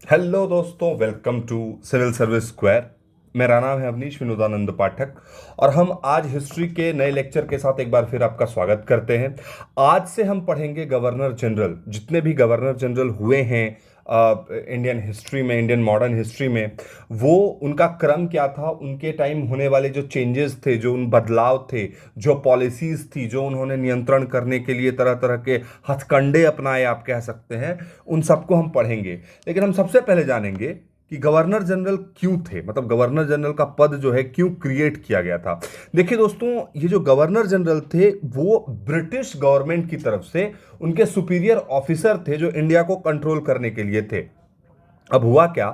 Hello दोस्तों, welcome to Civil Service Square. मेरा नाम है अवनीश विनोदानंद पाठक और हम आज हिस्ट्री के नए लेक्चर के साथ एक बार फिर आपका स्वागत करते हैं। आज से हम पढ़ेंगे गवर्नर जनरल, जितने भी गवर्नर जनरल हुए हैं इंडियन हिस्ट्री में, इंडियन मॉडर्न हिस्ट्री में। वो उनका क्रम क्या था, उनके टाइम होने वाले जो चेंजेस थे, जो उन बदलाव थे, जो पॉलिसीज थी, जो उन्होंने नियंत्रण करने के लिए तरह तरह के हथकंडे अपनाए, आप कह सकते हैं, उन सबको हम पढ़ेंगे। लेकिन हम सबसे पहले जानेंगे कि गवर्नर जनरल क्यों थे, मतलब गवर्नर जनरल का पद जो है क्यों क्रिएट किया गया था। देखिए दोस्तों, ये जो गवर्नर जनरल थे वो ब्रिटिश गवर्नमेंट की तरफ से उनके सुपीरियर ऑफिसर थे जो इंडिया को कंट्रोल करने के लिए थे। अब हुआ क्या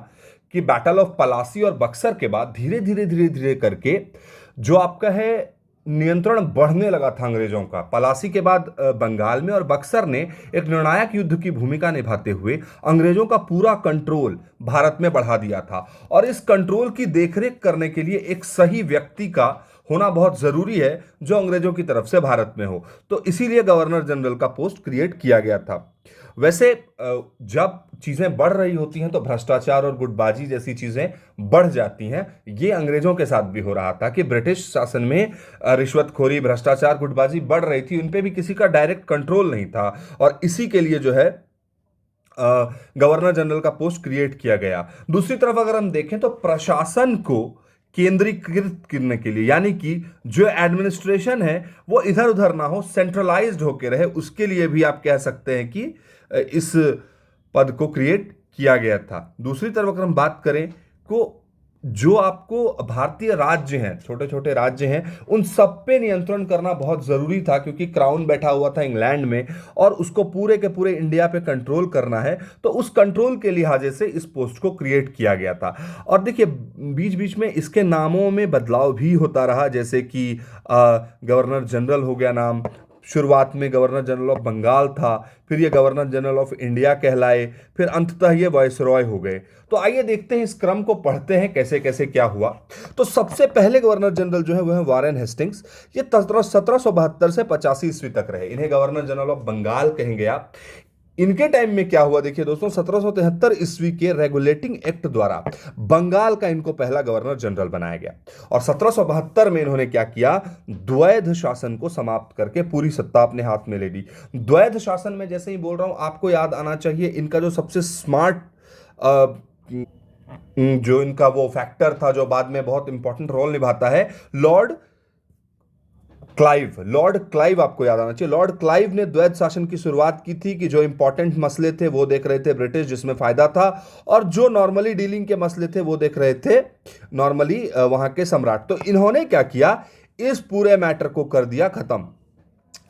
कि बैटल ऑफ पलासी और बक्सर के बाद धीरे धीरे धीरे धीरे करके जो आपका है नियंत्रण बढ़ने लगा था अंग्रेजों का। पलासी के बाद बंगाल में और बक्सर ने एक निर्णायक युद्ध की भूमिका निभाते हुए अंग्रेजों का पूरा कंट्रोल भारत में बढ़ा दिया था। और इस कंट्रोल की देखरेख करने के लिए एक सही व्यक्ति का होना बहुत जरूरी है जो अंग्रेजों की तरफ से भारत में हो। तो इसीलिए गवर्नर जनरल का पोस्ट क्रिएट किया गया था। वैसे जब चीजें बढ़ रही होती हैं तो भ्रष्टाचार और गुटबाजी जैसी चीजें बढ़ जाती हैं। ये अंग्रेजों के साथ भी हो रहा था कि ब्रिटिश शासन में रिश्वतखोरी, भ्रष्टाचार, गुटबाजी बढ़ रही थी, उन पे भी किसी का डायरेक्ट कंट्रोल नहीं था। और इसी के लिए जो है गवर्नर जनरल का पोस्ट क्रिएट किया गया। दूसरी तरफ अगर हम देखें तो प्रशासन को केंद्रीकृत करने के लिए, यानी कि जो एडमिनिस्ट्रेशन है वो इधर उधर ना हो, सेंट्रलाइज्ड होकर रहे, उसके लिए भी आप कह सकते हैं कि इस पद को क्रिएट किया गया था। दूसरी तरफ अगर हम बात करें को जो आपको भारतीय राज्य हैं, छोटे छोटे राज्य हैं, उन सब पे नियंत्रण करना बहुत जरूरी था, क्योंकि क्राउन बैठा हुआ था इंग्लैंड में और उसको पूरे के पूरे इंडिया पे कंट्रोल करना है। तो उस कंट्रोल के लिहाजे से इस पोस्ट को क्रिएट किया गया था। और देखिए, बीच बीच में इसके नामों में बदलाव भी होता रहा, जैसे कि गवर्नर जनरल हो गया नाम। शुरुआत में गवर्नर जनरल ऑफ बंगाल था, फिर ये गवर्नर जनरल ऑफ इंडिया कहलाए, फिर अंततः ये वायसरॉय हो गए। तो आइए देखते हैं, इस क्रम को पढ़ते हैं कैसे कैसे क्या हुआ। तो सबसे पहले गवर्नर जनरल जो है वो है वारेन हेस्टिंग्स। ये 1772 से 85 ईस्वी तक रहे। इन्हें गवर्नर जनरल ऑफ बंगाल कहेंगे आप। इनके टाइम में क्या हुआ, देखिए दोस्तों, 1773 ईस्वी के रेगुलेटिंग एक्ट द्वारा बंगाल का इनको पहला गवर्नर जनरल बनाया गया। और 1772 में इन्होंने क्या किया, द्वैध शासन को समाप्त करके पूरी सत्ता अपने हाथ में ले ली। द्वैध शासन में जैसे ही बोल रहा हूं, आपको याद आना चाहिए इनका जो सबसे स्मार्ट जो इनका वो फैक्टर था जो बाद में बहुत इंपॉर्टेंट रोल निभाता है, लॉर्ड क्लाइव। लॉर्ड क्लाइव आपको याद आना चाहिए। लॉर्ड क्लाइव ने द्वैध शासन की शुरुआत की थी कि जो इंपॉर्टेंट मसले थे वो देख रहे थे ब्रिटिश, जिसमें फायदा था, और जो नॉर्मली डीलिंग के मसले थे वो देख रहे थे नॉर्मली वहां के सम्राट। तो इन्होंने क्या किया, इस पूरे मैटर को कर दिया खत्म।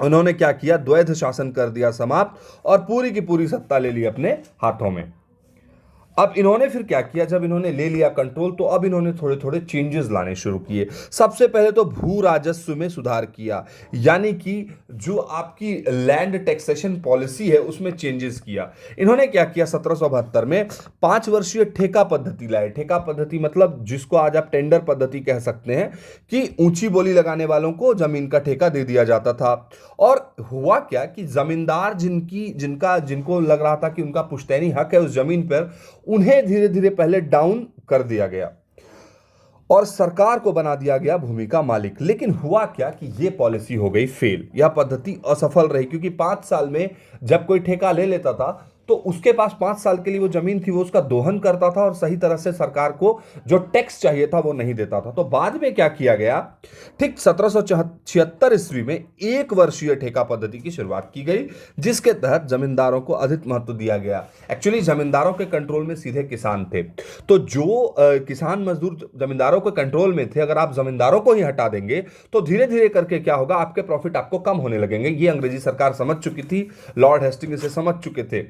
उन्होंने क्या किया, द्वैध शासन कर दिया समाप्त और पूरी की पूरी सत्ता ले ली अपने हाथों में। अब इन्होंने फिर क्या किया, जब इन्होंने ले लिया कंट्रोल तो अब इन्होंने थोड़े थोड़े चेंजेस लाने शुरू किए। सबसे पहले तो भू राजस्व में सुधार किया, यानी कि जो आपकी लैंड टैक्सेशन पॉलिसी है उसमें चेंजेस किया। इन्होंने क्या किया, 1772 में 5 वर्षीय ठेका पद्धति लाए। ठेका पद्धति मतलब जिसको आज आप टेंडर पद्धति कह सकते हैं, कि ऊंची बोली लगाने वालों को जमीन का ठेका दे दिया जाता था। और हुआ क्या कि जमींदार जिनको लग रहा था कि उनका पुश्तैनी हक है उस जमीन पर, उन्हें धीरे धीरे पहले डाउन कर दिया गया और सरकार को बना दिया गया भूमि का मालिक। लेकिन हुआ क्या कि यह पॉलिसी हो गई फेल, यह पद्धति असफल रही, क्योंकि 5 साल में जब कोई ठेका ले लेता था तो उसके पास 5 साल के लिए वो जमीन थी, वो उसका दोहन करता था और सही तरह से सरकार को जो टैक्स चाहिए था वो नहीं देता था। तो बाद में क्या किया गया, ठीक 1776 ईस्वी में 1 वर्षीय ठेका पद्धति की शुरुआत की गई, जिसके तहत जमींदारों को अधिक महत्व दिया गया। एक्चुअली जमींदारों के कंट्रोल में सीधे किसान थे, तो जो किसान मजदूर जमींदारों के कंट्रोल में थे, अगर आप जमींदारों को ही हटा देंगे तो धीरे धीरे करके क्या होगा, आपके प्रॉफिट आपको कम होने लगेंगे। ये अंग्रेजी सरकार समझ चुकी थी, लॉर्ड हेस्टिंग इसे समझ चुके थे,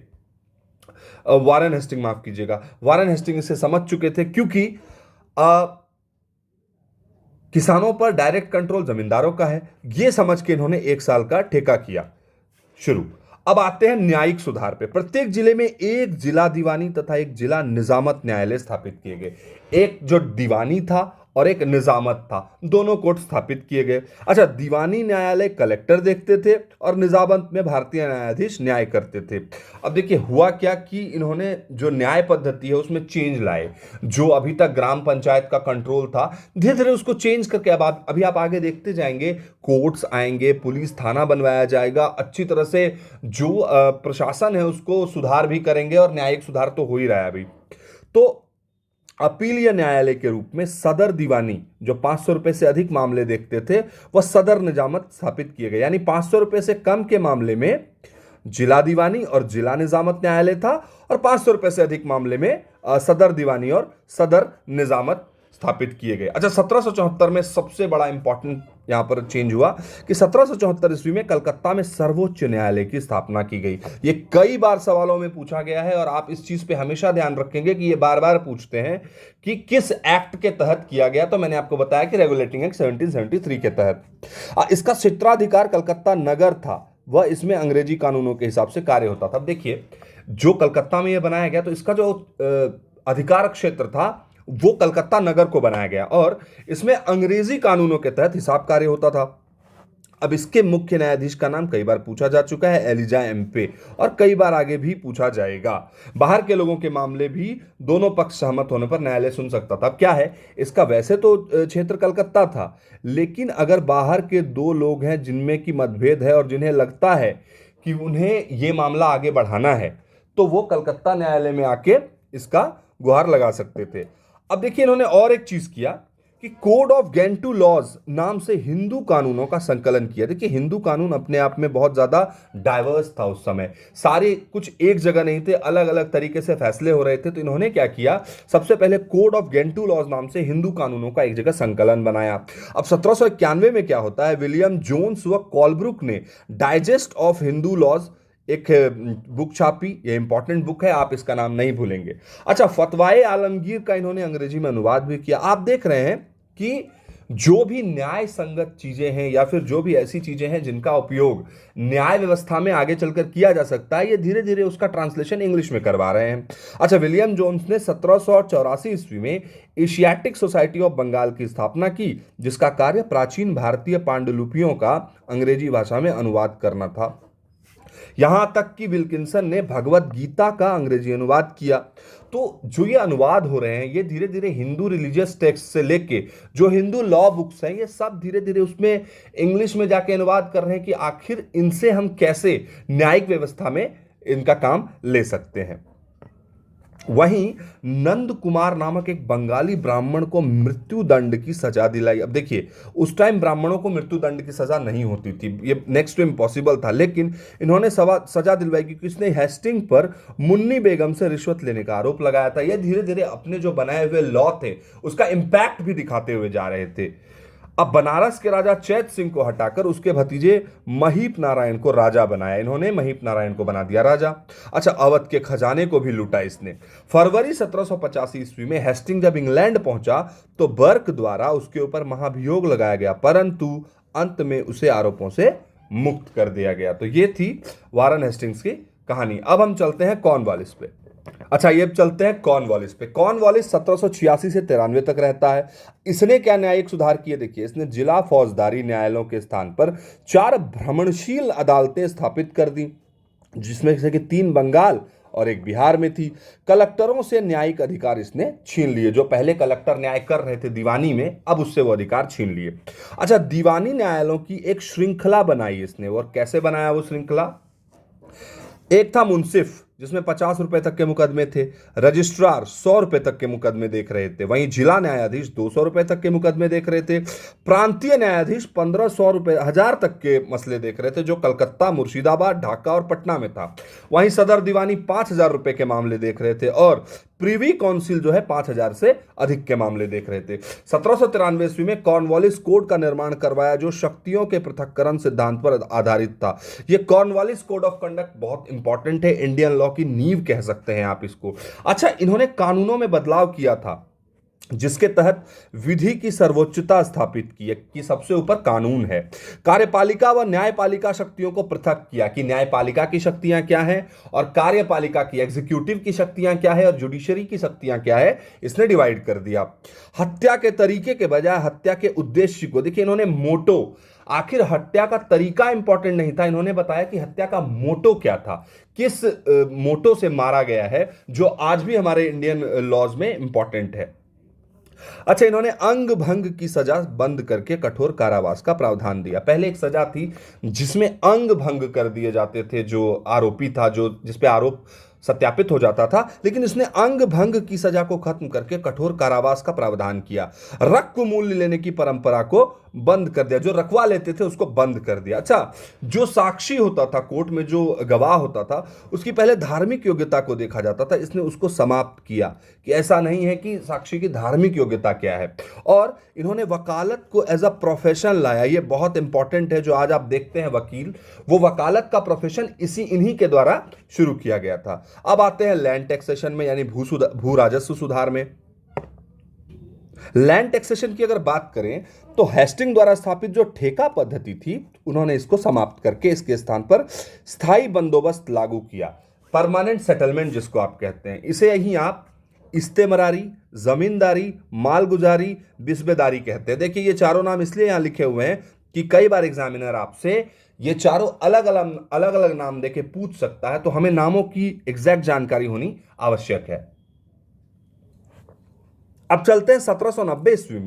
वारेन हेस्टिंग माफ कीजिएगा, वारेन हेस्टिंग इसे समझ चुके थे, क्योंकि किसानों पर डायरेक्ट कंट्रोल जमींदारों का है। यह समझ के इन्होंने 1 साल का ठेका किया शुरू। अब आते हैं न्यायिक सुधार पे। प्रत्येक जिले में एक जिला दीवानी तथा एक जिला निजामत न्यायालय स्थापित किए गए। एक जो दीवानी था और एक निजामत था, दोनों कोर्ट स्थापित किए गए। अच्छा, दीवानी न्यायालय कलेक्टर देखते थे और निजामत में भारतीय न्यायाधीश न्याय करते थे। अब देखिए हुआ क्या कि इन्होंने जो न्याय पद्धति है उसमें चेंज लाए। जो अभी तक ग्राम पंचायत का कंट्रोल था, धीरे धीरे उसको चेंज करके अब अभी आप आगे देखते जाएंगे, कोर्ट्स आएंगे, पुलिस थाना बनवाया जाएगा, अच्छी तरह से जो प्रशासन है उसको सुधार भी करेंगे और न्यायिक सुधार तो हो ही रहा है अभी। तो अपीलीय न्यायालय के रूप में सदर दीवानी जो 500 रुपए से अधिक मामले देखते थे वह सदर निजामत स्थापित किए गए, यानी 500 रुपए से कम के मामले में जिला दीवानी और जिला निजामत न्यायालय था और 500 रुपए से अधिक मामले में सदर दीवानी और सदर निजामत स्थापित किए गए। अच्छा, 1774 में सबसे बड़ा इंपॉर्टेंट यहां पर चेंज हुआ कि 1774 ईस्वी में कलकत्ता में सर्वोच्च न्यायालय की स्थापना की गई। ये कई बार सवालों में पूछा गया है और आप इस चीज पे हमेशा ध्यान रखेंगे कि ये बार बार पूछते हैं कि किस एक्ट के तहत किया गया। तो मैंने आपको बताया कि रेगुलेटिंग एक्ट 1773 के तहत। इसका क्षेत्राधिकार कलकत्ता नगर था, वह इसमें अंग्रेजी कानूनों के हिसाब से कार्य होता था। अब देखिए, जो कलकत्ता में यह बनाया गया तो इसका जो अधिकार क्षेत्र था वो कलकत्ता नगर को बनाया गया और इसमें अंग्रेजी कानूनों के तहत हिसाब कार्य होता था। अब इसके मुख्य न्यायाधीश का नाम कई बार पूछा जा चुका है, एलिजा एम्पे, और कई बार आगे भी पूछा जाएगा। बाहर के लोगों के मामले भी दोनों पक्ष सहमत होने पर न्यायालय सुन सकता था। अब क्या है, इसका वैसे तो क्षेत्र कलकत्ता था, लेकिन अगर बाहर के दो लोग हैं जिनमें की मतभेद है और जिन्हें लगता है कि उन्हें ये मामला आगे बढ़ाना है, तो वो कलकत्ता न्यायालय में आके इसका गुहार लगा सकते थे। अब देखिए, इन्होंने और एक चीज किया कि कोड ऑफ गेंटू लॉज नाम से हिंदू कानूनों का संकलन किया। देखिए, हिंदू कानून अपने आप में बहुत ज्यादा डाइवर्स था उस समय, सारे कुछ एक जगह नहीं थे, अलग अलग तरीके से फैसले हो रहे थे। तो इन्होंने क्या किया, सबसे पहले कोड ऑफ गेंटू लॉज नाम से हिंदू कानूनों का एक जगह संकलन बनाया। अब 1791 में क्या होता है, विलियम जोन्स व कॉलब्रुक ने डाइजेस्ट ऑफ हिंदू लॉज एक बुक छापी। ये इंपॉर्टेंट बुक है, आप इसका नाम नहीं भूलेंगे। अच्छा, फतवाए आलमगीर का इन्होंने अंग्रेजी में अनुवाद भी किया। आप देख रहे हैं कि जो भी न्याय संगत चीजें हैं या फिर जो भी ऐसी चीजें हैं जिनका उपयोग न्याय व्यवस्था में आगे चलकर किया जा सकता है, ये धीरे धीरे उसका ट्रांसलेशन इंग्लिश में करवा रहे हैं। अच्छा, विलियम जोन्स ने 1784 ईस्वी में एशियाटिक सोसाइटी ऑफ बंगाल की स्थापना की, जिसका कार्य प्राचीन भारतीय पांडुलिपियों का अंग्रेजी भाषा में अनुवाद करना था। यहां तक कि विल्किंसन ने भगवत गीता का अंग्रेजी अनुवाद किया। तो जो ये अनुवाद हो रहे हैं, ये धीरे धीरे हिंदू रिलीजियस टेक्स्ट से लेके जो हिंदू लॉ बुक्स हैं, ये सब धीरे धीरे उसमें इंग्लिश में जाके अनुवाद कर रहे हैं कि आखिर इनसे हम कैसे न्यायिक व्यवस्था में इनका काम ले सकते हैं। वहीं नंद कुमार नामक एक बंगाली ब्राह्मण को मृत्यु दंड की सजा दिलाई। अब देखिए, उस टाइम ब्राह्मणों को मृत्यु दंड की सजा नहीं होती थी, ये नेक्स्ट टू इम्पॉसिबल था, लेकिन इन्होंने सजा दिलवाई क्योंकि इसने हेस्टिंग पर मुन्नी बेगम से रिश्वत लेने का आरोप लगाया था। ये धीरे धीरे अपने जो बनाए हुए लॉ थे उसका इंपैक्ट भी दिखाते हुए जा रहे थे। अब बनारस के राजा चैत सिंह को हटाकर उसके भतीजे महीप नारायण को राजा बनाया। इन्होंने महीप नारायण को बना दिया राजा। अच्छा, अवध के खजाने को भी लूटा इसने। फरवरी 1785 ईस्वी में हेस्टिंग जब इंग्लैंड पहुंचा तो बर्क द्वारा उसके ऊपर महाभियोग लगाया गया, परंतु अंत में उसे आरोपों से मुक्त कर दिया गया। तो ये थी वारन हेस्टिंग्स की कहानी। अब हम चलते हैं कॉर्नवालिस पे। अच्छा, ये चलते हैं कॉर्नवालिस पे। कॉर्नवालिस 1786 से 93 तक रहता है। इसने क्या न्यायिक सुधार किए, देखिए, इसने जिला फौजदारी न्यायालयों के स्थान पर 4 भ्रमणशील अदालतें स्थापित कर दी, जिसमें से कि 3 बंगाल और एक बिहार में थी। कलेक्टरों से न्यायिक अधिकार इसने छीन लिए। जो पहले कलेक्टर न्याय कर रहे थे दीवानी में, अब उससे वो अधिकार छीन लिए। अच्छा, दीवानी न्यायालयों की एक श्रृंखला बनाई इसने, और कैसे बनाया वो श्रृंखला? एक था मुंसिफ, जिसमें 50 रुपए तक के मुकदमे थे। रजिस्ट्रार 100 रुपए तक के मुकदमे देख रहे थे। वहीं जिला न्यायाधीश 200 रुपए तक के मुकदमे देख रहे थे। प्रांतीय न्यायाधीश 1500 रुपए 1000 तक के मसले देख रहे थे, जो कलकत्ता, मुर्शिदाबाद, ढाका और पटना में था। वहीं सदर दीवानी 5000 रुपए के मामले देख रहे थे और प्रिवी काउंसिल जो है 5000 से अधिक के मामले देख रहे थे। 1793 ईस्वी में कॉर्नवालिस कोड का निर्माण करवाया, जो शक्तियों के पृथक्करण सिद्धांत पर आधारित था। यह कॉर्नवालिस कोड ऑफ कंडक्ट बहुत इंपॉर्टेंट है, इंडियन लॉ की नींव कह सकते हैं आप इसको। अच्छा, इन्होंने कानूनों में बदलाव किया था। जिसके तहत विधि की सर्वोच्चता स्थापित की है कि सबसे ऊपर कानून है। कार्यपालिका व न्यायपालिका शक्तियों को पृथक किया कि न्यायपालिका की शक्तियां क्या हैं और कार्यपालिका की एग्जीक्यूटिव की शक्तियां क्या है और जुडिशरी की शक्तियां क्या है, इसने डिवाइड कर दिया। हत्या के तरीके के बजाय हत्या के उद्देश्य को देखिए, इन्होंने मोटो, आखिर हत्या का तरीका इंपॉर्टेंट नहीं था, इन्होंने बताया कि हत्या का मोटो क्या था, किस मोटो से मारा गया है, जो आज भी हमारे इंडियन लॉज में इंपॉर्टेंट है। अच्छा, इन्होंने अंग भंग की सजा बंद करके कठोर कारावास का प्रावधान दिया। पहले एक सजा थी जिसमें अंग भंग कर दिए जाते थे, जो आरोपी था, जो जिसपे आरोप सत्यापित हो जाता था, लेकिन इसने अंग भंग की सजा को खत्म करके कठोर कारावास का प्रावधान किया। रक्व मूल्य लेने की परंपरा को बंद कर दिया, जो रखवा लेते थे उसको बंद कर दिया। अच्छा, जो साक्षी होता था कोर्ट में, जो गवाह होता था, उसकी पहले धार्मिक योग्यता को देखा जाता था, इसने उसको समाप्त किया कि ऐसा नहीं है कि साक्षी की धार्मिक योग्यता क्या है। और इन्होंने वकालत को एज अ प्रोफेशन लाया, ये बहुत इंपॉर्टेंट है। जो आज आप देखते हैं वकील, वो वकालत का प्रोफेशन इन्हीं के द्वारा शुरू किया गया था। अब आते हैं लैंड टैक्सेशन में, यानी भू राजस्व सुधार में। लैंड टैक्सेशन की अगर बात करें तो हेस्टिंग द्वारा स्थापित जो ठेका पद्धति थी, उन्होंने इसको समाप्त करके इसके स्थान पर स्थायी बंदोबस्त लागू किया, परमानेंट सेटलमेंट जिसको आप कहते हैं। इसे ही आप इस्तेमरारी, जमींदारी, मालगुजारी, बिस्बेदारी कहते हैं। देखिए, ये चारों नाम इसलिए यहां लिखे हुए हैं कि कई बार एग्जामिनर आपसे ये चारों अलग अलग नाम देके पूछ सकता है, तो हमें नामों की एग्जैक्ट जानकारी होनी आवश्यक है। अब चलते हैं 1790 ईस्वी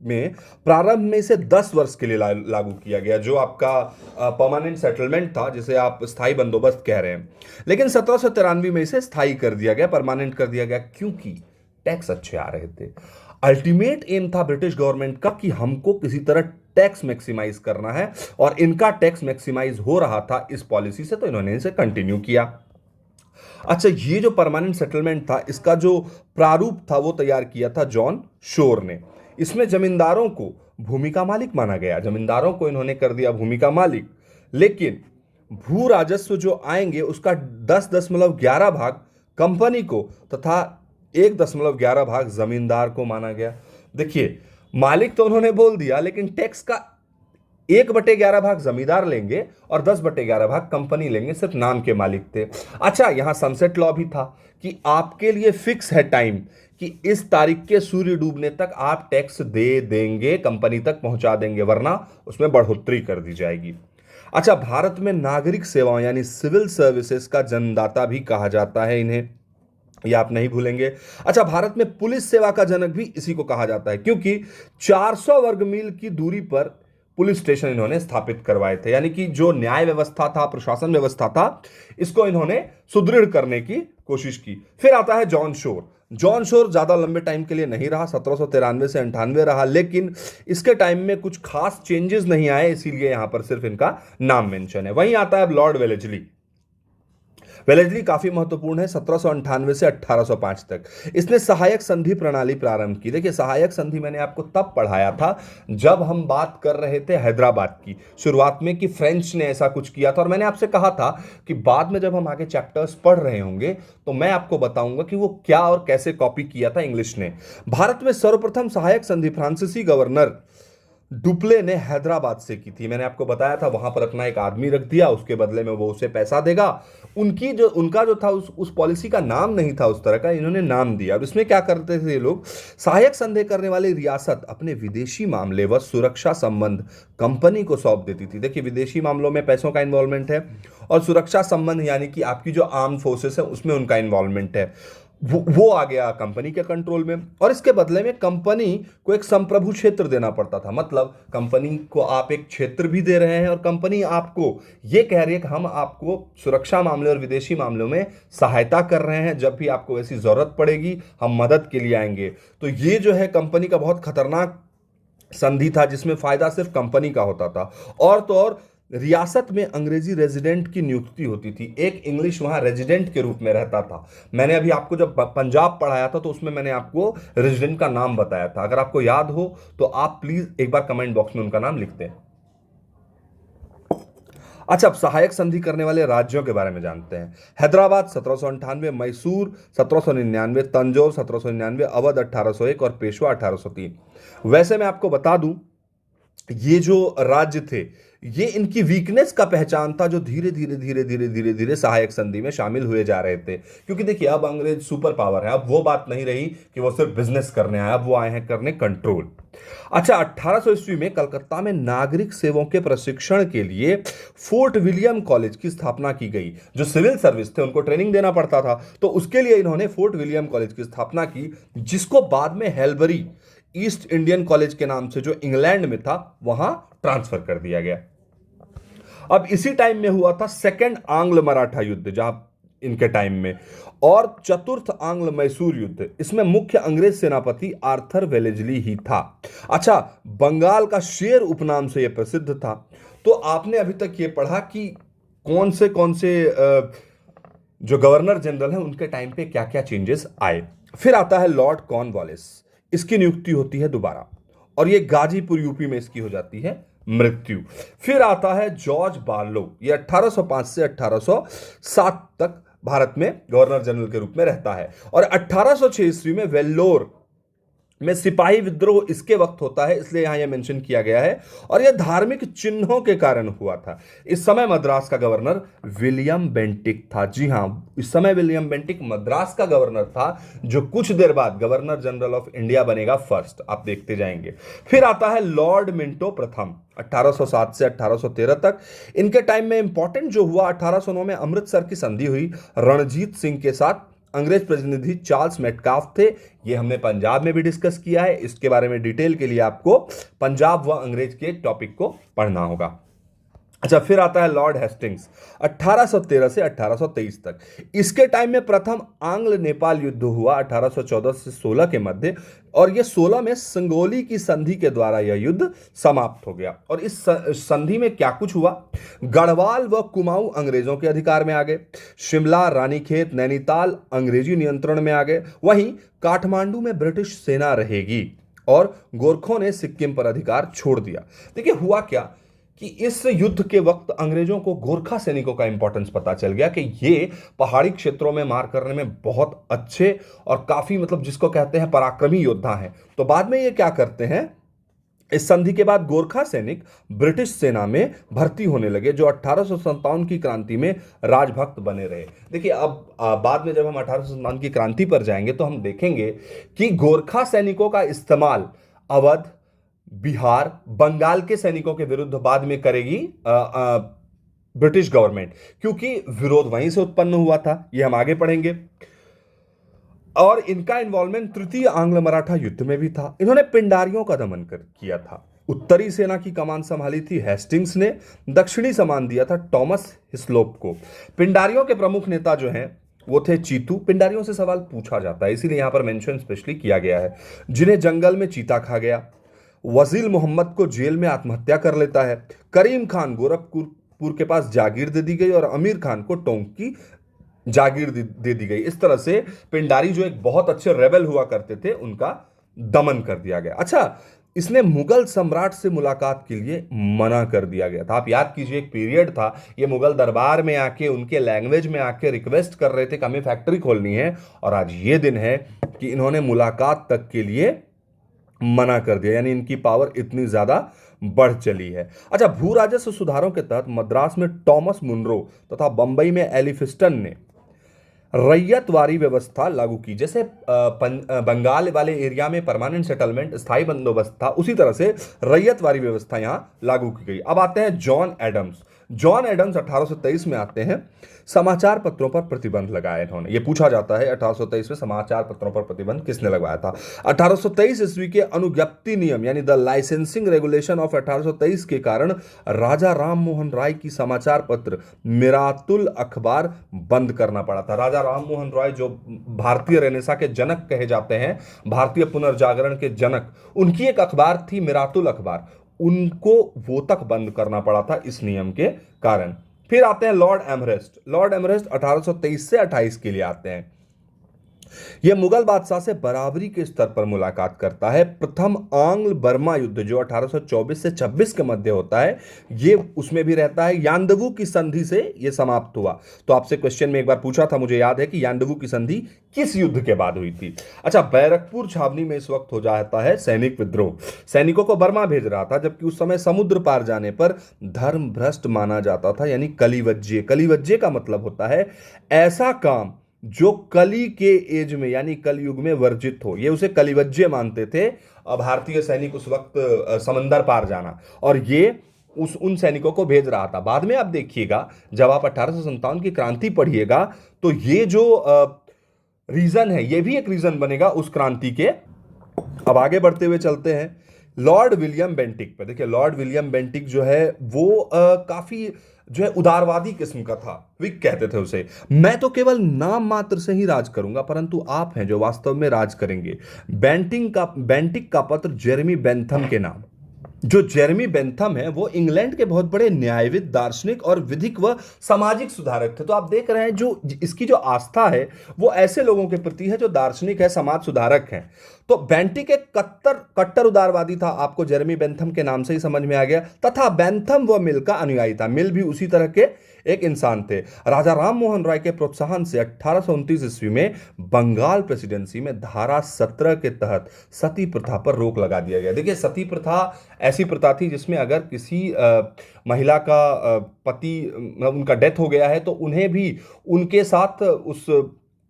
में प्रारंभ में इसे 10 वर्ष के लिए लागू किया गया, जो आपका परमानेंट सेटलमेंट था, जिसे आप स्थायी बंदोबस्त कह रहे हैं। लेकिन 1793 में इसे स्थायी कर दिया गया, परमानेंट कर दिया गया, क्योंकि टैक्स अच्छे आ रहे थे। अल्टीमेट एम था ब्रिटिश गवर्नमेंट का कि हमको किसी तरह टैक्स मैक्सिमाइज करना है, और इनका टैक्स मैक्सिमाइज हो रहा था इस पॉलिसी से, तो इन्होंने इसे कंटिन्यू किया। अच्छा, ये जो परमानेंट सेटलमेंट था, इसका जो प्रारूप था वो तैयार किया था जॉन शोर ने। इसमें जमींदारों को भूमि का मालिक माना गया, जमींदारों को इन्होंने कर दिया भूमि का मालिक, लेकिन भू राजस्व जो आएंगे उसका 10.11 भाग कंपनी को तथा 1.11 भाग जमींदार को माना गया। देखिए, मालिक तो उन्होंने बोल दिया, लेकिन टैक्स का 1/11 भाग जमींदार लेंगे और 10/11 भाग कंपनी लेंगे, सिर्फ नाम के मालिक थे। अच्छा, यहां सनसेट लॉ भी था कि आपके लिए फिक्स है टाइम कि इस तारीख के सूर्य डूबने तक आप टैक्स दे देंगे, कंपनी तक पहुंचा देंगे, वरना उसमें बढ़ोतरी कर दी जाएगी। अच्छा, भारत में नागरिक सेवाओं यानी सिविल सर्विसेज का जन्मदाता भी कहा जाता है इन्हें, ये आप नहीं भूलेंगे। अच्छा, भारत में पुलिस सेवा का जनक भी इसी को कहा जाता है, क्योंकि 400 वर्ग मील की दूरी पर पुलिस स्टेशन इन्होंने स्थापित करवाए थे, यानी कि जो न्याय व्यवस्था था, प्रशासन व्यवस्था था, इसको इन्होंने सुदृढ़ करने की कोशिश की। फिर आता है जॉन शोर। जॉन शोर ज्यादा लंबे टाइम के लिए नहीं रहा, 1793 से 98 रहा, लेकिन इसके टाइम में कुछ खास चेंजेस नहीं आए, इसीलिए यहां पर सिर्फ इनका नाम मेंशन है। वहीं आता है लॉर्ड वेलेस्ली। वेलेस्ली काफी महत्वपूर्ण है, 1798 से 1805 तक इसने सहायक संधि प्रणाली प्रारंभ की। देखिए, सहायक संधि मैंने आपको तब पढ़ाया था जब हम बात कर रहे थे हैदराबाद की शुरुआत में, कि फ्रेंच ने ऐसा कुछ किया था, और मैंने आपसे कहा था कि बाद में जब हम आगे चैप्टर्स पढ़ रहे होंगे तो मैं आपको बताऊंगा कि वो क्या और कैसे कॉपी किया था इंग्लिश ने। भारत में सर्वप्रथम सहायक संधि फ्रांसीसी गवर्नर डुप्ले ने हैदराबाद से की थी। मैंने आपको बताया था वहां पर अपना एक आदमी रख दिया, उसके बदले में वो उसे पैसा देगा। उनका जो था उस पॉलिसी का नाम नहीं था उस तरह का, इन्होंने नाम दिया। अब इसमें क्या करते थे ये लोग, सहायक संदेह करने वाली रियासत अपने विदेशी मामले व सुरक्षा संबंध कंपनी को सौंप देती थी। देखिए, विदेशी मामलों में पैसों का इन्वॉल्वमेंट है, और सुरक्षा संबंध यानी कि आपकी जो आर्म फोर्सेस है उसमें उनका इन्वॉल्वमेंट है, वो आ गया कंपनी के कंट्रोल में। और इसके बदले में कंपनी को एक संप्रभु क्षेत्र देना पड़ता था, मतलब कंपनी को आप एक क्षेत्र भी दे रहे हैं और कंपनी आपको ये कह रही है कि हम आपको सुरक्षा मामले और विदेशी मामलों में सहायता कर रहे हैं, जब भी आपको ऐसी जरूरत पड़ेगी हम मदद के लिए आएंगे। तो ये जो है कंपनी का बहुत खतरनाक संधि था, जिसमें फायदा सिर्फ कंपनी का होता था। और तो और रियासत में अंग्रेजी रेजिडेंट की नियुक्ति होती थी, एक इंग्लिश वहां रेजिडेंट के रूप में रहता था। मैंने अभी आपको जब पंजाब पढ़ाया था तो उसमें मैंने आपको रेजिडेंट का नाम बताया था, अगर आपको याद हो तो आप प्लीज एक बार कमेंट बॉक्स में उनका नाम लिख दें। अच्छा, अब सहायक संधि करने वाले राज्यों के बारे में जानते हैं। हैदराबाद 1798, मैसूर 1799, तंजौर 1799, अवध 1801 और पेशवा 1803। वैसे मैं आपको बता दूं, ये जो राज्य थे, ये इनकी वीकनेस का पहचान था, जो धीरे धीरे धीरे धीरे धीरे धीरे सहायक संधि में शामिल हुए जा रहे थे। क्योंकि देखिए, अब अंग्रेज सुपर पावर है, अब वो बात नहीं रही कि वो सिर्फ बिजनेस करने आए, अब वो आए हैं करने कंट्रोल। अच्छा, 1800 ईस्वी में कलकत्ता में नागरिक सेवकों के प्रशिक्षण के लिए फोर्ट विलियम कॉलेज की स्थापना की गई। जो सिविल सर्विस थे उनको ट्रेनिंग देना पड़ता था, तो उसके लिए इन्होंने फोर्ट विलियम कॉलेज की स्थापना की, जिसको बाद में हेल्बरी ईस्ट इंडियन कॉलेज के नाम से, जो इंग्लैंड में था, वहां ट्रांसफर कर दिया गया। अब इसी टाइम में हुआ था सेकंड आंग्ल मराठा युद्ध, जहां इनके टाइम में, और चतुर्थ आंग्ल मैसूर युद्ध। इसमें मुख्य अंग्रेज सेनापति आर्थर वेलेजली ही था। अच्छा, बंगाल का शेर उपनाम से यह प्रसिद्ध था। तो आपने अभी तक ये पढ़ा कि कौन से जो गवर्नर जनरल हैं उनके टाइम पे क्या क्या चेंजेस आए। फिर आता है लॉर्ड कॉर्नवालिस। इसकी नियुक्ति होती है दोबारा, और ये गाजीपुर यूपी में इसकी हो जाती है मृत्यु। फिर आता है जॉर्ज बार्लो, ये 1805 से 1807 तक भारत में गवर्नर जनरल के रूप में रहता है। और 1806 ईस्वी में वेल्लोर में सिपाही विद्रोह इसके वक्त होता है, इसलिए यहां यह मेंशन किया गया है, और यह धार्मिक चिन्हों के कारण हुआ था। इस समय मद्रास का गवर्नर विलियम बेंटिक था। जी हां, इस समय विलियम बेंटिक मद्रास का गवर्नर था, जो कुछ देर बाद गवर्नर जनरल ऑफ इंडिया बनेगा फर्स्ट, आप देखते जाएंगे। फिर आता है लॉर्ड मिंटो प्रथम, 1807 से 1813 तक। इनके टाइम में इंपॉर्टेंट जो हुआ, 1809 में अमृतसर की संधि हुई रणजीत सिंह के साथ। अंग्रेज प्रतिनिधि चार्ल्स मेटकाफ थे, ये हमने पंजाब में भी डिस्कस किया है। इसके बारे में डिटेल के लिए आपको पंजाब व अंग्रेज के टॉपिक को पढ़ना होगा। अच्छा, फिर आता है लॉर्ड हेस्टिंग्स, 1813 से 1823 तक। इसके टाइम में प्रथम आंग्ल नेपाल युद्ध हुआ 1814 से 16 के मध्य, और यह 16 में संगोली की संधि के द्वारा यह युद्ध समाप्त हो गया। और इस संधि में क्या कुछ हुआ, गढ़वाल व कुमाऊं अंग्रेजों के अधिकार में आ गए, शिमला, रानीखेत, नैनीताल अंग्रेजी नियंत्रण में आ गए, वहीं काठमांडू में ब्रिटिश सेना रहेगी, और गोरखों ने सिक्किम पर अधिकार छोड़ दिया। देखिए, हुआ क्या कि इस युद्ध के वक्त अंग्रेजों को गोरखा सैनिकों का इंपॉर्टेंस पता चल गया कि ये पहाड़ी क्षेत्रों में मार करने में बहुत अच्छे और काफी, मतलब जिसको कहते हैं पराक्रमी योद्धा हैं। तो बाद में ये क्या करते हैं, इस संधि के बाद गोरखा सैनिक ब्रिटिश सेना में भर्ती होने लगे, जो 1857 की क्रांति में राजभक्त बने रहे। देखिए, अब बाद में जब हम 1857 की क्रांति पर जाएंगे तो हम देखेंगे कि गोरखा सैनिकों का इस्तेमाल अवध, बिहार, बंगाल के सैनिकों के विरुद्ध बाद में करेगी ब्रिटिश गवर्नमेंट, क्योंकि विरोध वहीं से उत्पन्न हुआ था, ये हम आगे पढ़ेंगे। और इनका इन्वॉल्वमेंट तृतीय आंग्ल मराठा युद्ध में भी था। इन्होंने पिंडारियों का दमन किया था। उत्तरी सेना की कमान संभाली थी हेस्टिंग्स ने, दक्षिणी सामान दिया था टॉमस हिस्लोप को। पिंडारियों के प्रमुख नेता जो हैं वो थे चीतू। पिंडारियों से सवाल पूछा जाता है, इसीलिए यहां पर मेंशन स्पेशली किया गया है। जिन्हें जंगल में चीता खा गया। वजील मोहम्मद को जेल में आत्महत्या कर लेता है। करीम खान गोरखपुर के पास जागीर दे दी गई, और अमीर खान को टोंक की जागीर दे दी गई। इस तरह से पिंडारी, जो एक बहुत अच्छे रेबल हुआ करते थे, उनका दमन कर दिया गया। अच्छा, इसने मुगल सम्राट से मुलाकात के लिए मना कर दिया गया था। आप याद कीजिए, एक पीरियड था, ये मुगल दरबार में आके उनके लैंग्वेज में आके रिक्वेस्ट कर रहे थे कि हमें फैक्ट्री खोलनी है, और आज ये दिन है कि इन्होंने मुलाकात तक के लिए मना कर दिया। यानी इनकी पावर इतनी ज्यादा बढ़ चली है। अच्छा, भू राजस्व सुधारों के तहत मद्रास में टॉमस मुनरो तथा बंबई में एलिफिस्टन ने रैयतवारी व्यवस्था लागू की। जैसे बंगाल वाले एरिया में परमानेंट सेटलमेंट, स्थायी बंदोबस्त था, उसी तरह से रैयतवारी व्यवस्था यहां लागू की गई। अब आते हैं जॉन एडम्स। जॉन एडम्स 1823 में आते हैं। समाचार पत्रों पर प्रतिबंध लगाया इन्होंने। यह पूछा जाता है 1823 में समाचार पत्रों पर प्रतिबंध किसने लगाया था। 1823 ईस्वी के अनुज्ञप्ति नियम यानी द लाइसेंसिंग रेगुलेशन ऑफ 1823 के कारण राजा राम मोहन राय की समाचार पत्र मिरातुल अखबार बंद करना पड़ा था। राजा राम मोहन राय, जो भारतीय रेनेसा के जनक कहे जाते हैं, भारतीय पुनर्जागरण के जनक, उनकी एक अखबार थी मिरातुल अखबार, उनको वो तक बंद करना पड़ा था इस नियम के कारण। फिर आते हैं लॉर्ड एमरेस्ट। लॉर्ड एमरेस्ट 1823 से 28 के लिए आते हैं। यह मुगल बादशाह से बराबरी के स्तर पर मुलाकात करता है। प्रथम आंग्ल बर्मा युद्ध जो 1824 से 26 के मध्य होता है, ये उसमें भी रहता है। यान्दवू की संधि से यह समाप्त हुआ। तो आपसे क्वेश्चन में एक बार पूछा था, मुझे याद है, कि यान्दवू की संधि किस युद्ध के बाद हुई थी। अच्छा, बैरकपुर छावनी में इस वक्त हो जाता है सैनिक विद्रोह। सैनिकों को बर्मा भेज रहा था, जबकि उस समय समुद्र पार जाने पर धर्म भ्रष्ट माना जाता था, यानी कलिवज्जे। कलिवज्जे का मतलब होता है ऐसा काम जो कली के एज में यानी कलयुग में वर्जित हो, ये उसे कलिवज्जे मानते थे। भारतीय सैनिक उस वक्त समंदर पार जाना, और ये उन सैनिकों को भेज रहा था। बाद में आप देखिएगा, जब आप 1857 की क्रांति पढ़िएगा, तो ये जो रीजन है, ये भी एक रीजन बनेगा उस क्रांति के। अब आगे बढ़ते हुए चलते हैं लॉर्ड विलियम बेंटिक पे। देखिए, लॉर्ड विलियम बेंटिक जो है वो काफी जो है उदारवादी किस्म का था, विक कहते थे उसे। मैं तो केवल नाम मात्र से ही राज करूंगा, परंतु आप हैं जो वास्तव में राज करेंगे। बेंटिक का पत्र जेरेमी बेंथम के नाम। जो जेरेमी बेंथम है वो इंग्लैंड के बहुत बड़े न्यायविद, दार्शनिक और विधिक व सामाजिक सुधारक थे। तो आप देख रहे हैं जो इसकी जो आस्था है वो ऐसे लोगों के प्रति है जो दार्शनिक है, समाज सुधारक हैं। तो बेंटिक एक कट्टर उदारवादी था, आपको जेरेमी बेंथम के नाम से ही समझ में आ गया। तथा बेंथम व मिल का अनुयायी था। मिल भी उसी तरह के एक इंसान थे। राजा राम मोहन राय के प्रोत्साहन से 1829 ईस्वी में बंगाल प्रेसिडेंसी में धारा 17 के तहत सती प्रथा पर रोक लगा दिया गया। देखिए, सती प्रथा ऐसी प्रथा थी जिसमें अगर किसी महिला का पति, उनका डेथ हो गया है, तो उन्हें भी उनके साथ उस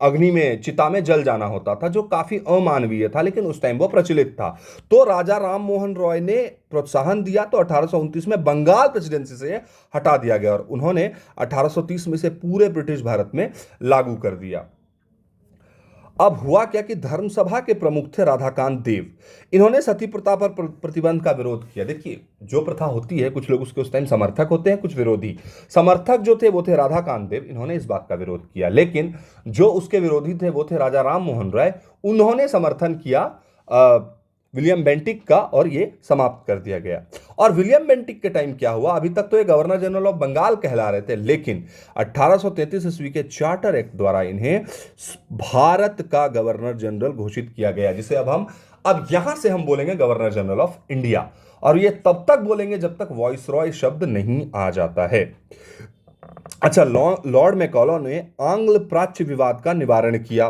अग्नि में, चिता में जल जाना होता था, जो काफी अमानवीय था, लेकिन उस टाइम वो प्रचलित था। तो राजा राम मोहन रॉय ने प्रोत्साहन दिया, तो 1829 में बंगाल प्रेसिडेंसी से हटा दिया गया, और उन्होंने 1830 में से पूरे ब्रिटिश भारत में लागू कर दिया। अब हुआ क्या कि धर्मसभा के प्रमुख थे राधाकांत देव। इन्होंने सती प्रथा पर प्रतिबंध का विरोध किया। देखिए, जो प्रथा होती है, कुछ लोग उसके उस टाइम समर्थक होते हैं, कुछ विरोधी। समर्थक जो थे वो थे राधाकांत देव, इन्होंने इस बात का विरोध किया। लेकिन जो उसके विरोधी थे वो थे राजा राम मोहन राय, उन्होंने समर्थन किया विलियम बेंटिक का, और ये समाप्त कर दिया गया। और विलियम बेंटिक के टाइम क्या हुआ, अभी तक तो ये गवर्नर जनरल ऑफ बंगाल कहला रहे थे, लेकिन 1833 ईस्वी के चार्टर एक्ट द्वारा इन्हें भारत का गवर्नर जनरल घोषित किया गया, जिसे अब यहां से हम बोलेंगे गवर्नर जनरल ऑफ इंडिया। और ये तब तक बोलेंगे जब तक वॉइसरॉय शब्द नहीं आ जाता है। अच्छा, लॉर्ड मैकॉले ने आंग्ल प्राच्य विवाद का निवारण किया।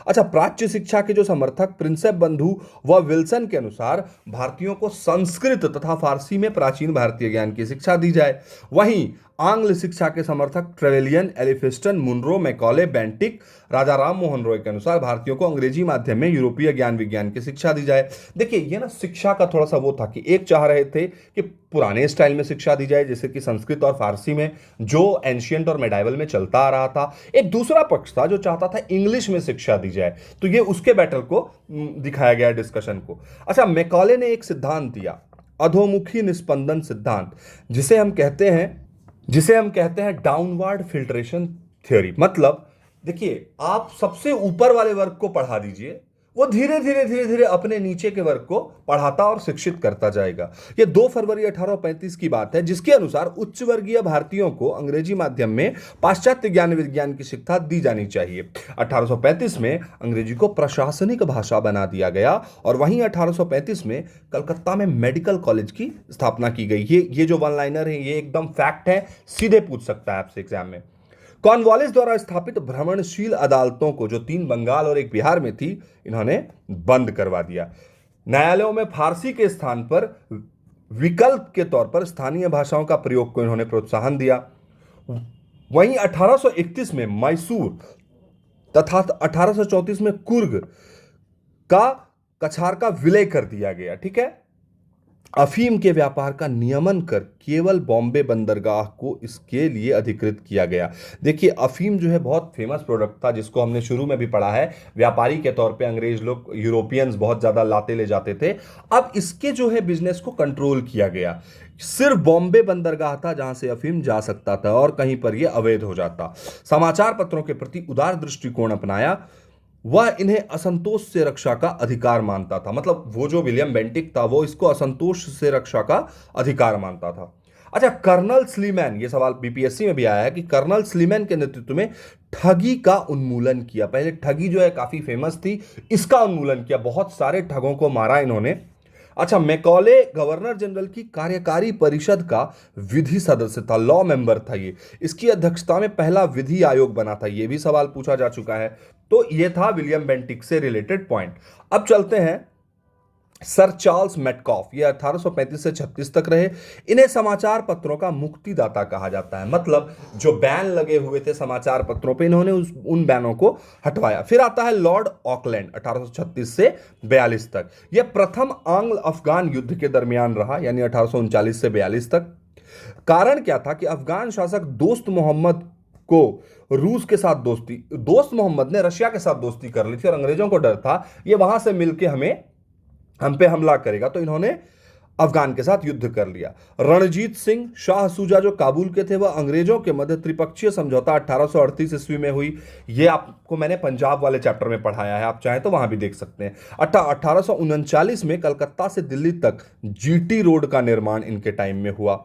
अच्छा, प्राच्य शिक्षा के जो समर्थक प्रिंसेप बंधु व विल्सन के अनुसार भारतीयों को संस्कृत तथा फारसी में प्राचीन भारतीय ज्ञान की शिक्षा दी जाए। वहीं आंग्ल शिक्षा के समर्थक Trevelyan, Elphinstone, Munro, Macaulay, Bentinck, Raja Ram Mohan Roy के अनुसार भारतीयों को अंग्रेजी माध्यम में यूरोपीय ज्ञान विज्ञान की शिक्षा दी जाए। देखिए, ये ना शिक्षा का थोड़ा सा वो था कि एक चाह रहे थे कि पुराने स्टाइल में शिक्षा दी जाए, जैसे कि संस्कृत और फारसी में, जो एंशियंट और मेडाइवल में चलता आ रहा था। एक दूसरा पक्ष था जो चाहता था इंग्लिश में शिक्षा दी जाए। तो ये उसके बैटल को दिखाया गया, डिस्कशन को। अच्छा, मैकॉले ने एक सिद्धांत दिया, अधोमुखी निस्पंदन सिद्धांत, जिसे हम कहते हैं डाउनवर्ड फिल्ट्रेशन थ्योरी। मतलब देखिए, आप सबसे ऊपर वाले वर्ग को पढ़ा दीजिए, वो धीरे धीरे अपने नीचे के वर्ग को पढ़ाता और शिक्षित करता जाएगा। ये 2 फरवरी 1835 की बात है, जिसके अनुसार उच्च वर्गीय भारतीयों को अंग्रेजी माध्यम में पाश्चात्य ज्ञान विज्ञान की शिक्षा दी जानी चाहिए। 1835 में अंग्रेजी को प्रशासनिक भाषा बना दिया गया, और वहीं 1835 में कलकत्ता में मेडिकल कॉलेज की स्थापना की गई। ये जो वन लाइनर है, ये एकदम फैक्ट है, सीधे पूछ सकता है आपसे एग्जाम में। कॉर्नवालिस द्वारा स्थापित भ्रमणशील अदालतों को, जो 3 बंगाल और 1 बिहार में थी, इन्होंने बंद करवा दिया। न्यायालयों में फारसी के स्थान पर विकल्प के तौर पर स्थानीय भाषाओं का प्रयोग को इन्होंने प्रोत्साहन दिया। वहीं 1831 में मैसूर तथा 1834 में कुर्ग का कछार का विलय कर दिया गया। ठीक है। अफीम के व्यापार का नियमन कर केवल बॉम्बे बंदरगाह को इसके लिए अधिकृत किया गया। देखिए, अफीम जो है बहुत फेमस प्रोडक्ट था, जिसको हमने शुरू में भी पढ़ा है। व्यापारी के तौर पे अंग्रेज लोग, यूरोपियंस बहुत ज्यादा लाते ले जाते थे। अब इसके जो है बिजनेस को कंट्रोल किया गया। सिर्फ बॉम्बे बंदरगाह था जहां से अफीम जा सकता था, और कहीं पर यह अवैध हो जाता। समाचार पत्रों के प्रति उदार दृष्टिकोण अपनाया। वह इन्हें असंतोष से रक्षा का अधिकार मानता था। मतलब वो जो विलियम बेंटिक था, वो इसको असंतोष से रक्षा का अधिकार मानता था। अच्छा, कर्नल स्लीमैन, ये सवाल बीपीएससी में भी आया है कि कर्नल स्लीमैन के नेतृत्व में ठगी का उन्मूलन किया। पहले ठगी जो है काफी फेमस थी, इसका उन्मूलन किया, बहुत सारे ठगों को मारा इन्होंने। अच्छा, मैकॉले गवर्नर जनरल की कार्यकारी परिषद का विधि सदस्य था, लॉ मेंबर था ये। इसकी अध्यक्षता में पहला विधि आयोग बना था, ये भी सवाल पूछा जा चुका है। तो ये था विलियम बेंटिक से रिलेटेड पॉइंट। अब चलते हैं सर चार्ल्स मेटकॉफ, ये 1835 से 36 तक रहे। इन्हें समाचार पत्रों का मुक्तिदाता कहा जाता है, मतलब जो बैन लगे हुए थे समाचार पत्रों पे, इन्होंने उन बैनों को हटवाया। फिर आता है लॉर्ड ऑकलैंड, 1836 से 42 तक। यह प्रथम आंग्ल अफगान युद्ध के दरमियान रहा, यानी 1839 से 42 तक। कारण क्या था कि अफगान शासक दोस्त मोहम्मद को रूस के साथ दोस्त मोहम्मद ने रशिया के साथ दोस्ती कर ली थी और अंग्रेजों को डर था ये वहां से मिलकर हम पे हमला करेगा, तो इन्होंने अफगान के साथ युद्ध कर लिया। रणजीत सिंह शाह सूजा जो काबुल के थे, वह अंग्रेजों के मध्य त्रिपक्षीय समझौता 1838 ईस्वी में हुई। ये आपको मैंने पंजाब वाले चैप्टर में पढ़ाया है, आप चाहें तो वहां भी देख सकते हैं। 1839 में कलकत्ता से दिल्ली तक जीटी रोड का निर्माण इनके टाइम में हुआ।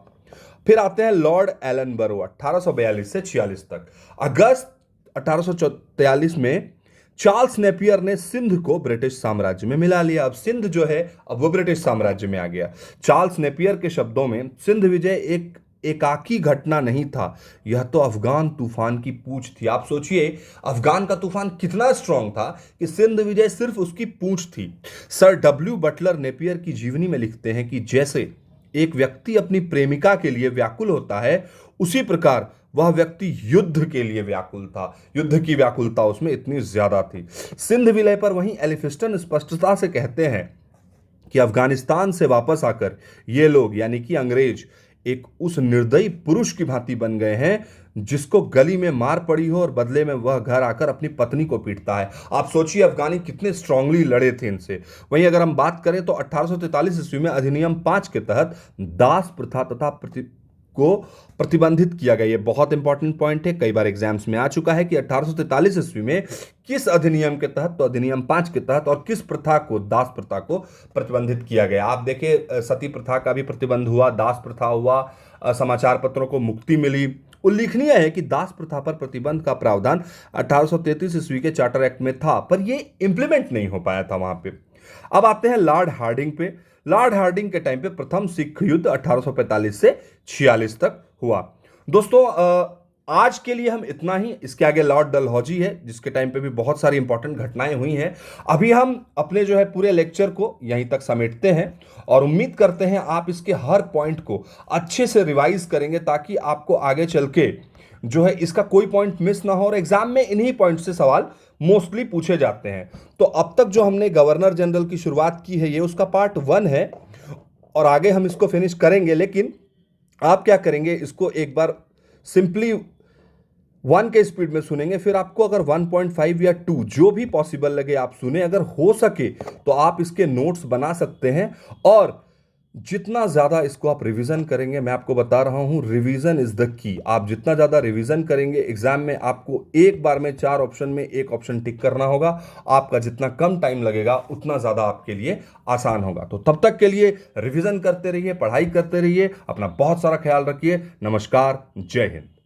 फिर आते हैं लॉर्ड एलनबरो, 1842 से 46 तक। अगस्त 1843 में चार्ल्स नेपियर ने सिंध को ब्रिटिश साम्राज्य में मिला लिया। अब सिंध जो है अब वो ब्रिटिश साम्राज्य में आ गया। चार्ल्स नेपियर के शब्दों में, सिंध विजय एक एकाकी घटना नहीं था, यह तो अफगान तूफान की पूंछ थी। आप सोचिए अफगान का तूफान कितना स्ट्रांग था कि सिंध विजय सिर्फ उसकी पूंछ थी। सर डब्ल्यू बटलर नेपियर की जीवनी में लिखते हैं कि जैसे एक व्यक्ति अपनी प्रेमिका के लिए व्याकुल होता है, उसी प्रकार वह व्यक्ति युद्ध के लिए व्याकुल था। युद्ध की व्याकुलता उसमें इतनी ज्यादा थी। सिंध विलय पर वहीं एलिफिस्टन स्पष्टता से कहते हैं कि अफगानिस्तान से वापस आकर ये लोग यानी कि अंग्रेज एक उस निर्दयी पुरुष की भांति बन गए हैं जिसको गली में मार पड़ी हो और बदले में वह घर आकर अपनी पत्नी को पीटता है। आप सोचिए अफगानी कितने स्ट्रांगली लड़े थे इनसे। वहीं अगर हम बात करें तो 1843 ईस्वी में अधिनियम 5 के तहत दास प्रथा तथा को प्रतिबंधित किया गया। ये बहुत इंपॉर्टेंट पॉइंट है, कई बार एग्जाम्स में आ चुका है कि 1843 ईस्वी में किस अधिनियम के तहत, तो अधिनियम 5 के तहत, और किस प्रथा को, दास प्रथा को प्रतिबंधित किया गया। आप देखिए सती प्रथा का भी प्रतिबंध हुआ, दास प्रथा हुआ, समाचार पत्रों को मुक्ति मिली। उल्लेखनीय है कि दास प्रथा पर प्रतिबंध का प्रावधान 1833 ईस्वी के चार्टर एक्ट में था, पर यह इंप्लीमेंट नहीं हो पाया था वहां पे। अब आते हैं लॉर्ड हार्डिंग पे। लॉर्ड हार्डिंग के टाइम पे प्रथम सिख युद्ध 1845 से 46 तक हुआ। दोस्तों आज के लिए हम इतना ही। इसके आगे लॉर्ड डलहौजी है जिसके टाइम पे भी बहुत सारी इंपॉर्टेंट घटनाएं हुई हैं। अभी हम अपने जो है पूरे लेक्चर को यहीं तक समेटते हैं और उम्मीद करते हैं आप इसके हर पॉइंट को अच्छे से रिवाइज करेंगे ताकि आपको आगे चल के जो है इसका कोई पॉइंट मिस ना हो और एग्जाम में इन्हीं पॉइंट से सवाल मोस्टली पूछे जाते हैं। तो अब तक जो हमने गवर्नर जनरल की शुरुआत की है ये उसका पार्ट 1 है और आगे हम इसको फिनिश करेंगे। लेकिन आप क्या करेंगे, इसको एक बार सिंपली 1 के स्पीड में सुनेंगे, फिर आपको अगर 1.5 या 2 जो भी पॉसिबल लगे आप सुने। अगर हो सके तो आप इसके नोट्स बना सकते हैं और जितना ज्यादा इसको आप रिवीजन करेंगे, मैं आपको बता रहा हूं रिवीजन इज द की। आप जितना ज्यादा रिवीजन करेंगे एग्जाम में आपको एक बार में 4 ऑप्शन में एक ऑप्शन टिक करना होगा। आपका जितना कम टाइम लगेगा उतना ज्यादा आपके लिए आसान होगा। तो तब तक के लिए रिवीजन करते रहिए, पढ़ाई करते रहिए, अपना बहुत सारा ख्याल रखिए। नमस्कार, जय हिंद।